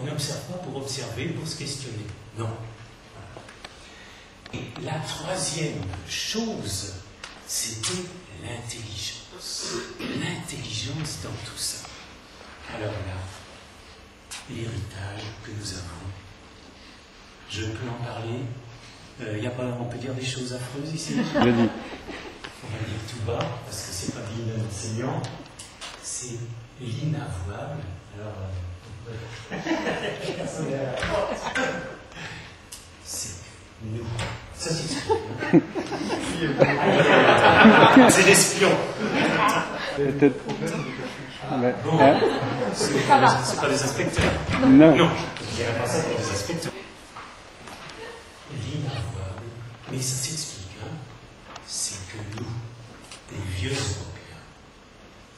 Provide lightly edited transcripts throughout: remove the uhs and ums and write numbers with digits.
On n'observe pas pour observer, pour se questionner. Non. Et la troisième chose, c'était l'intelligence. L'intelligence dans tout ça. Alors là, l'héritage que nous avons. Je peux en parler. On peut dire des choses affreuses ici. On va dire tout bas, parce que c'est pas digne d'un enseignant. C'est l'inavouable. Alors, c'est nous. Ça, c'est c'est l'espion. Bon, c'est pas des inspecteurs. Non, je dirais pas ça pour des inspecteurs. L'inavouable, mais ça s'explique, hein, c'est que nous, les vieux Européens,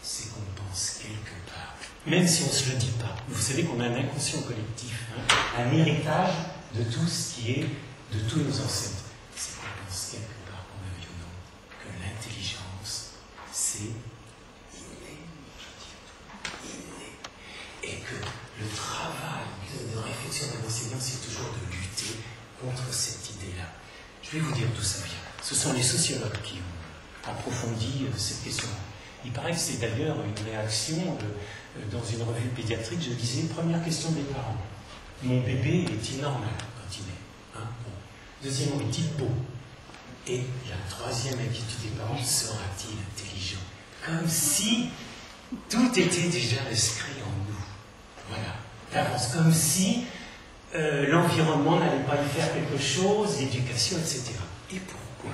c'est qu'on pense quelque part, même si on ne se le dit pas. Vous savez qu'on a un inconscient collectif, hein, un héritage de tout ce qui est, de tous nos ancêtres. C'est qu'on pense quelque part, qu'on a vu ou non, que l'intelligence, c'est inné, et que le travail de réflexion d'un enseignant, c'est toujours de lutter contre cette idée-là. Je vais vous dire d'où ça vient. Ce sont les sociologues qui ont approfondi cette question. Il paraît que c'est d'ailleurs une réaction dans une revue pédiatrique. Je disais, première question des parents. Mon bébé est-il normal quand il est, hein, bon. Deuxièmement, est-il beau? Et la troisième inquiétude des parents, sera-t-il intelligent? Comme si tout était déjà inscrit en nous. Voilà, d'avance. Comme si l'environnement n'allait pas y faire quelque chose, l'éducation, etc. Et pourquoi?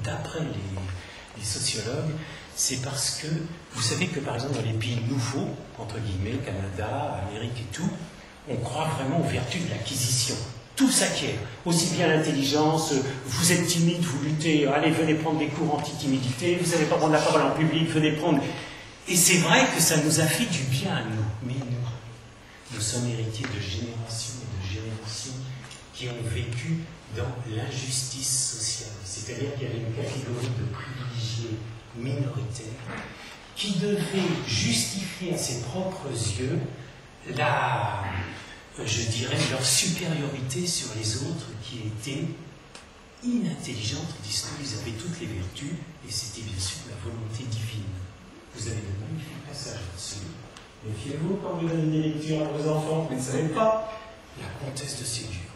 D'après les sociologues, c'est parce que, vous savez que par exemple dans les pays nouveaux, entre guillemets, Canada, Amérique et tout, on croit vraiment aux vertus de l'acquisition. Tout s'acquiert, aussi bien l'intelligence, vous êtes timide, vous luttez, allez, venez prendre des cours anti-timidité, vous ne savez pas prendre la parole en public, venez prendre... Et c'est vrai que ça nous a fait du bien à nous, mais nous sommes héritiers de générations et de générations qui ont vécu dans l'injustice sociale. C'est-à-dire qu'il y avait une catégorie de privilégiés minoritaires qui devaient justifier à ses propres yeux je dirais, leur supériorité sur les autres qui étaient inintelligentes, tandis qu'ils avaient toutes les vertus, et c'était bien sûr la volonté divine. Vous avez de magnifiques passages là-dessus. Méfiez-vous quand vous donnez des lectures à vos enfants, vous ne savez pas. La comtesse de Ségur.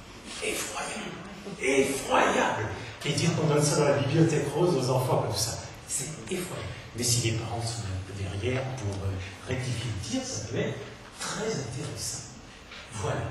Effroyable. Effroyable. Et dire qu'on donne ça dans la bibliothèque rose aux enfants comme ça, c'est effroyable. Mais si les parents sont un peu derrière pour rectifier le tir, ça peut être très intéressant. Voilà.